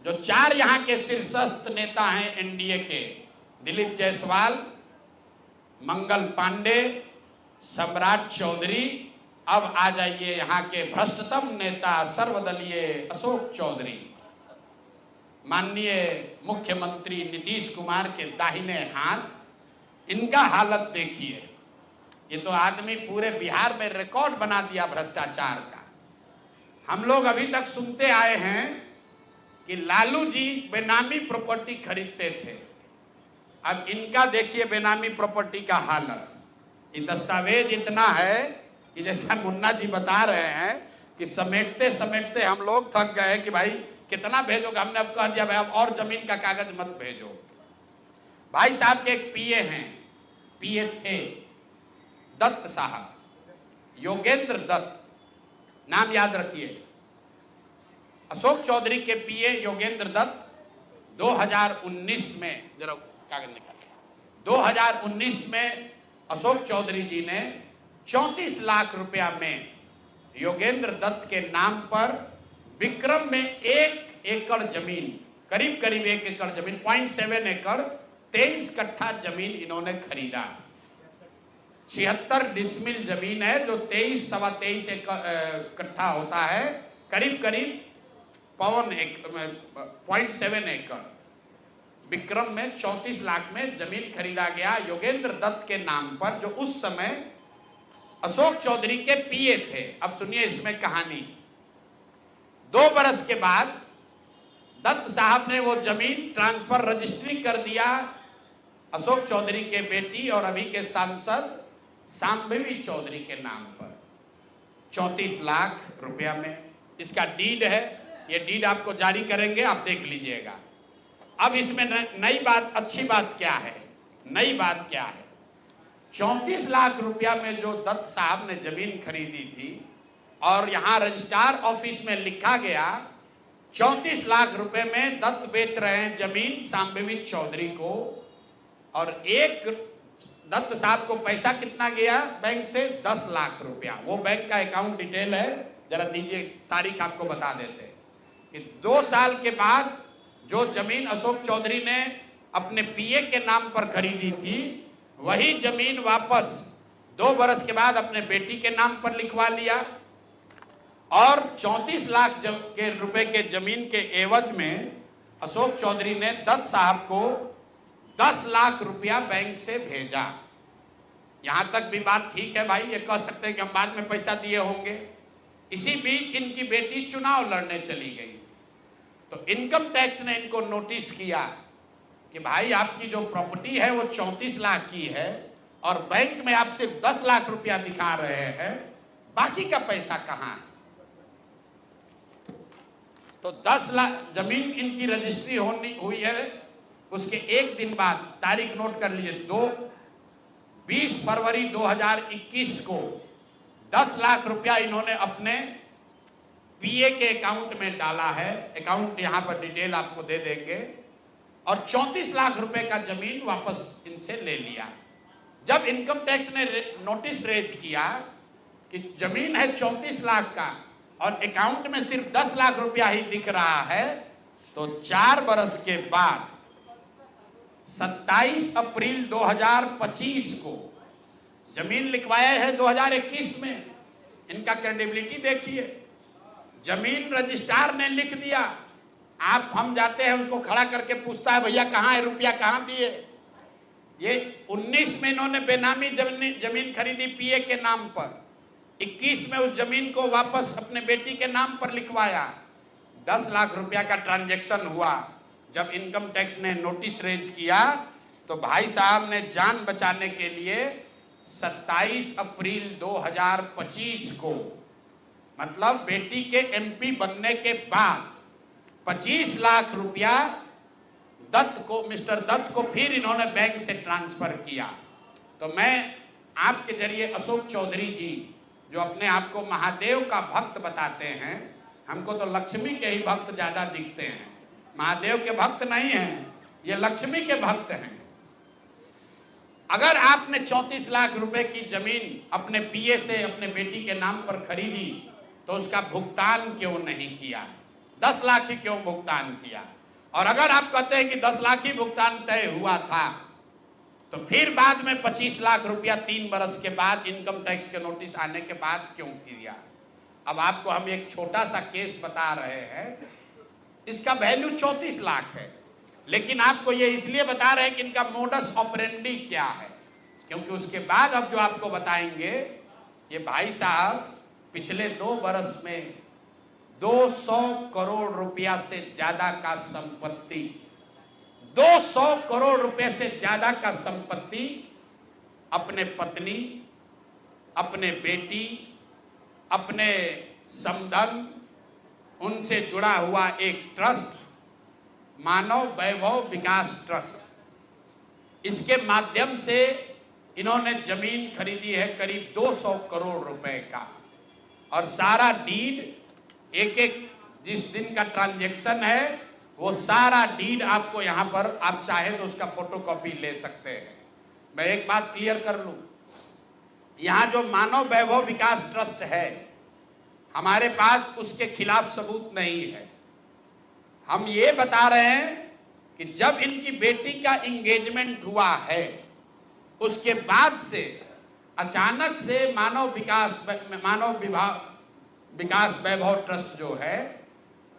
जो 4 यहाँ के शीर्षस्थ नेता हैं एनडीए के, दिलीप जायसवाल, मंगल पांडे, सम्राट चौधरी, अब आ जाइए यहाँ के भ्रष्टतम नेता सर्वदलीय अशोक चौधरी, माननीय मुख्यमंत्री नीतीश कुमार के दाहिने हाथ। इनका हालत देखिए, ये तो आदमी पूरे बिहार में रिकॉर्ड बना दिया भ्रष्टाचार का। हम लोग अभी तक सुनते आए हैं कि लालू जी बेनामी प्रॉपर्टी खरीदते थे, अब इनका देखिए बेनामी प्रॉपर्टी का हालत। ये दस्तावेज इतना है कि जैसा मुन्ना जी बता रहे हैं कि समेटते समेटते हम लोग थक गए कि भाई कितना भेजोगे। हमने अब कह दिया भाई अब और जमीन का कागज मत भेजो। भाई साहब के एक पीए हैं, पीए थे दत्त साहब, योगेंद्र दत्त, नाम याद रखिए। अशोक चौधरी के पीए योगेंद्र दत्त 2019 में, जरा कागज निकालिए, 2019 में अशोक चौधरी जी ने 34 लाख रुपया में योगेंद्र दत्त के नाम पर विक्रम में 1 एकड़ जमीन, करीब करीब 1 एकड़ जमीन, 0.7 एकड़, 23 कट्ठा जमीन इन्होंने खरीदा। 76 डिसमिल जमीन है जो 23-23 कट्ठा होता है, करीब करीब 0.7 एकड़। विक्रम में 34 लाख में जमीन खरीदा गया योगेंद्र दत्त के नाम पर, जो उस समय अशोक चौधरी के पीए थे। अब सुनिए इसमें कहानी। 2 बरस के बाद दत्त साहब ने वो जमीन ट्रांसफर रजिस्ट्री कर दिया अशोक चौधरी के बेटी और अभी के सांसद शांभवी चौधरी के नाम पर 34 लाख रुपया में। इसका डीड है, ये डीड आपको जारी करेंगे, आप देख लीजिएगा। अब इसमें नई बात, अच्छी बात क्या है, नई बात क्या है, 34 लाख रुपया में जो दत्त साहब ने जमीन खरीदी थी और यहां रजिस्ट्रार ऑफिस में लिखा गया 34 लाख रुपए में दत्त बेच रहे हैं जमीन शांभवी चौधरी को, और एक दत्त साहब को पैसा कितना गया बैंक से, 10 लाख रुपया। वो बैंक का अकाउंट डिटेल है, जरा दीजिए, तारीख आपको बता देते हैं कि 2 साल के बाद जो जमीन अशोक चौधरी ने अपने पीए के नाम पर खरीदी थी, वही जमीन वापस 2 बरस के बाद अपने बेटी के नाम पर लिखवा लिया, और 34 लाख के रुपए के जमीन के एवज में अशोक चौधरी ने दत्त साहब को 10 लाख रुपया बैंक से भेजा। यहां तक भी बात ठीक है भाई, ये कह सकते हैं कि हम बाद में पैसा दिए होंगे। इसी बीच इनकी बेटी चुनाव लड़ने चली गई, तो इनकम टैक्स ने इनको नोटिस किया कि भाई आपकी जो प्रॉपर्टी है वो 34 लाख की है और बैंक में आप सिर्फ 10 लाख रुपया दिखा रहे हैं, बाकी का पैसा कहां है। तो 10 लाख जमीन इनकी रजिस्ट्री हुई है, उसके एक दिन बाद, तारीख नोट कर लीजिए, 20 फरवरी 2021 को 10 लाख रुपया इन्होंने अपने पीए के अकाउंट में डाला है। अकाउंट यहां पर डिटेल आपको दे देंगे, और 34 लाख रुपए का जमीन वापस इनसे ले लिया। जब इनकम टैक्स ने नोटिस रेज किया कि जमीन है 34 लाख का और अकाउंट में सिर्फ 10 लाख रुपया ही दिख रहा है, तो 4 बरस के बाद 27 अप्रैल 2025 को जमीन लिखवाया है 2021 में। इनका क्रेडिबिलिटी देखिए, जमीन रजिस्ट्रार ने लिख दिया, आप हम जाते हैं उसको खड़ा करके पूछता है भैया कहाँ है रुपया, कहाँ दिए। ये 19 में इन्होंने बेनामी जमीन खरीदी पीए के नाम पर, 21 में उस जमीन को वापस अपने बेटी के नाम पर लिखवाया, 10 लाख रुपया का ट्रांजैक्शन हुआ। जब इनकम टैक्स ने नोटिस रेज किया तो भाई साहब ने जान बचाने के लिए 27 अप्रैल 2025 को, मतलब बेटी के एमपी बनने के बाद 25 लाख रुपया दत्त को, मिस्टर दत्त को फिर इन्होंने बैंक से ट्रांसफर किया। तो मैं आपके जरिए अशोक चौधरी जी, जो अपने आप को महादेव का भक्त बताते हैं, हमको तो लक्ष्मी के ही भक्त ज्यादा दिखते हैं, महादेव के भक्त नहीं हैं, ये लक्ष्मी के भक्त हैं। अगर आपने 34 लाख रुपए की जमीन अपने पीए से अपने बेटी के नाम पर खरीदी तो उसका भुगतान क्यों नहीं किया? 10 लाख ही क्यों भुगतान किया? और अगर आप कहते हैं कि 10 लाख ही भुगतान तय हुआ था, तो फिर बाद में 25 लाख रुपया 3 बरस के बाद इनकम टैक्स के नोटिस आने के बाद क्यों किया? अब आपको हम एक छोटा सा केस बता रहे हैं, इसका वैल्यू 34 लाख है, लेकिन आपको ये इसलिए बता रहे हैं कि इनका मोडस ऑपरेंडी क्या है, क्योंकि उसके बाद अब जो आपको बताएंगे, ये भाई साहब पिछले 2 बरस में 200 करोड़ रुपया से ज्यादा का संपत्ति, 200 करोड़ रुपए से ज्यादा का संपत्ति अपने पत्नी, अपने बेटी, अपने समधन, उनसे जुड़ा हुआ एक ट्रस्ट, मानव वैभव विकास ट्रस्ट, इसके माध्यम से इन्होंने जमीन खरीदी है करीब 200 करोड़ रुपए का। और सारा डीड एक एक जिस दिन का ट्रांजैक्शन है वो सारा डीड आपको यहां पर, आप चाहे तो उसका फोटोकॉपी ले सकते हैं। मैं एक बात क्लियर कर लूं, यहां जो मानव वैभव विकास ट्रस्ट है, हमारे पास उसके खिलाफ सबूत नहीं है। हम ये बता रहे हैं कि जब इनकी बेटी का एंगेजमेंट हुआ है, उसके बाद से अचानक से मानव विकास वैभव ट्रस्ट जो है,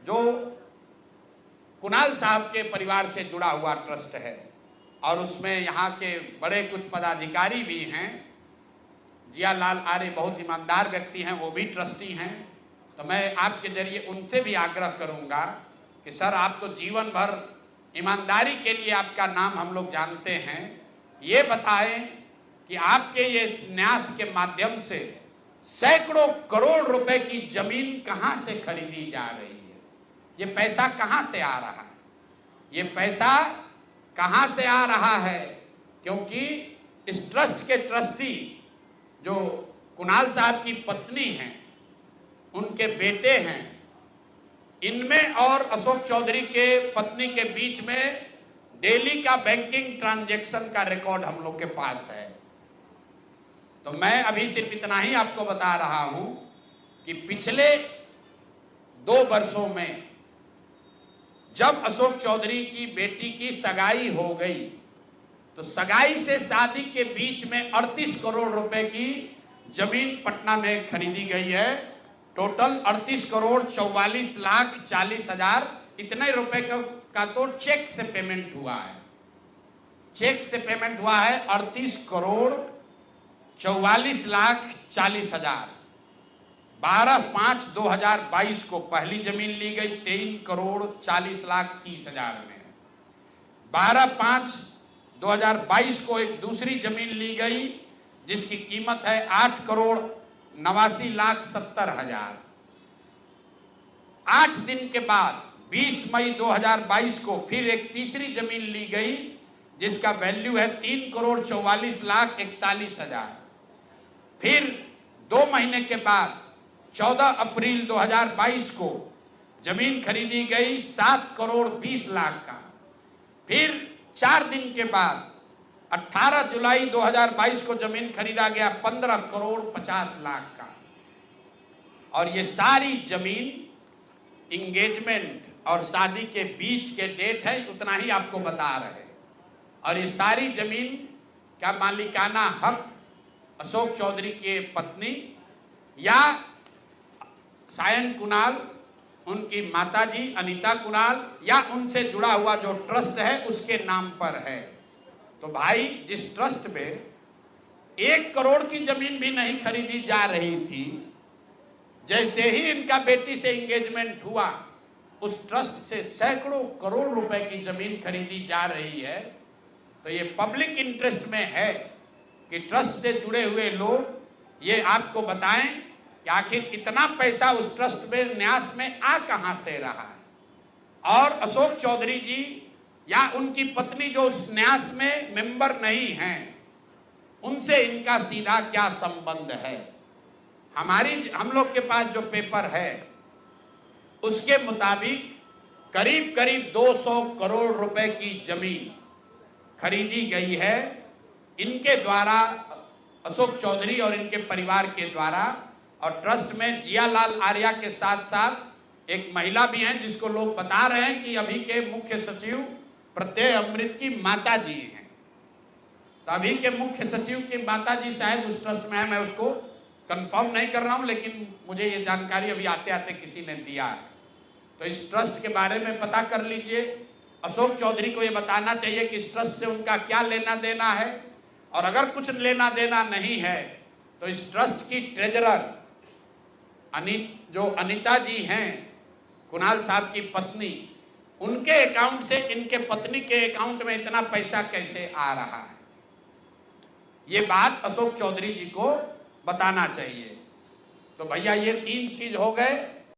जो कुणाल साहब के परिवार से जुड़ा हुआ ट्रस्ट है, और उसमें यहाँ के बड़े कुछ पदाधिकारी भी हैं, जियालाल आर्य बहुत ईमानदार व्यक्ति हैं, वो भी ट्रस्टी हैं। तो मैं आपके जरिए उनसे भी आग्रह करूंगा कि सर, आप तो जीवन भर ईमानदारी के लिए आपका नाम हम लोग जानते हैं, ये बताएं कि आपके ये न्यास के माध्यम से सैकड़ों करोड़ रुपए की जमीन कहां से खरीदी जा रही है? ये पैसा कहां से आ रहा है? ये पैसा कहां से आ रहा है? क्योंकि इस ट्रस्ट के ट्रस्टी जो कुणाल साहब की पत्नी हैं, उनके बेटे हैं, इनमें और अशोक चौधरी के पत्नी के बीच में डेली का बैंकिंग ट्रांजैक्शन का रिकॉर्ड हम लोग के पास है। तो मैं अभी सिर्फ इतना ही आपको बता रहा हूं कि पिछले 2 वर्षों में जब अशोक चौधरी की बेटी की सगाई हो गई, तो सगाई से शादी के बीच में 38 करोड़ रुपए की जमीन पटना में खरीदी गई है। टोटल 38 करोड़ 44 लाख 40 हजार इतने रुपए का तो चेक से पेमेंट हुआ है। चेक से पेमेंट हुआ है 38 करोड़ 44 लाख 40 हजार। 12/5/2022 को पहली जमीन ली गई 23 करोड़ 40 लाख 30 हजार में। 12/5/2022 को एक दूसरी जमीन ली गई जिसकी कीमत है 8 करोड़ 89 लाख 70 हजार। 8 दिन के बाद 20 मई 2022 को फिर एक तीसरी जमीन ली गई जिसका वैल्यू है 3 करोड़ 44 लाख 41 हजार। फिर 2 महीने के बाद 14 अप्रैल 2022 को जमीन खरीदी गई 7 करोड़ 20 लाख का। फिर 4 दिन के बाद 18 जुलाई 2022 को जमीन खरीदा गया 15 करोड़ 50 लाख का। और ये सारी जमीन इंगेजमेंट और शादी के बीच के डेट है, उतना ही आपको बता रहे हैं। और ये सारी जमीन का मालिकाना हक अशोक चौधरी के पत्नी या सायन कुणाल, उनकी माताजी अनीता कुणाल या उनसे जुड़ा हुआ जो ट्रस्ट है उसके नाम पर है। तो भाई, जिस ट्रस्ट में 1 करोड़ की जमीन भी नहीं खरीदी जा रही थी, जैसे ही इनका बेटी से एंगेजमेंट हुआ, उस ट्रस्ट से सैकड़ों करोड़ रुपए की जमीन खरीदी जा रही है। तो ये पब्लिक इंटरेस्ट में है कि ट्रस्ट से जुड़े हुए लोग ये आपको बताएं कि आखिर इतना पैसा उस ट्रस्ट में न्यास में आ कहां से रहा है। और अशोक चौधरी जी या उनकी पत्नी जो उस न्यास में मेंबर नहीं हैं, उनसे इनका सीधा क्या संबंध है? हम लोग के पास जो पेपर है उसके मुताबिक करीब करीब 200 करोड़ रुपए की जमीन खरीदी गई है इनके द्वारा, अशोक चौधरी और इनके परिवार के द्वारा। और ट्रस्ट में जियालाल आर्या के साथ साथ एक महिला भी हैं जिसको लोग बता रहे हैं कि अभी के मुख्य सचिव प्रत्यय अमृत की माता जी हैं। तो अभी के मुख्य सचिव की माता जी शायद उस ट्रस्ट में है, मैं उसको कंफर्म नहीं कर रहा हूं, लेकिन मुझे ये जानकारी अभी आते आते किसी ने दिया है। तो इस ट्रस्ट के बारे में पता कर लीजिए। अशोक चौधरी को ये बताना चाहिए कि इस ट्रस्ट से उनका क्या लेना देना है, और अगर कुछ लेना देना नहीं है तो इस ट्रस्ट की ट्रेजरर जो अनीता जी हैं, कुणाल साहब की पत्नी, उनके अकाउंट से इनके पत्नी के अकाउंट में इतना पैसा कैसे आ रहा है, ये बात अशोक चौधरी जी को बताना चाहिए। तो भैया ये 3 चीज हो गए।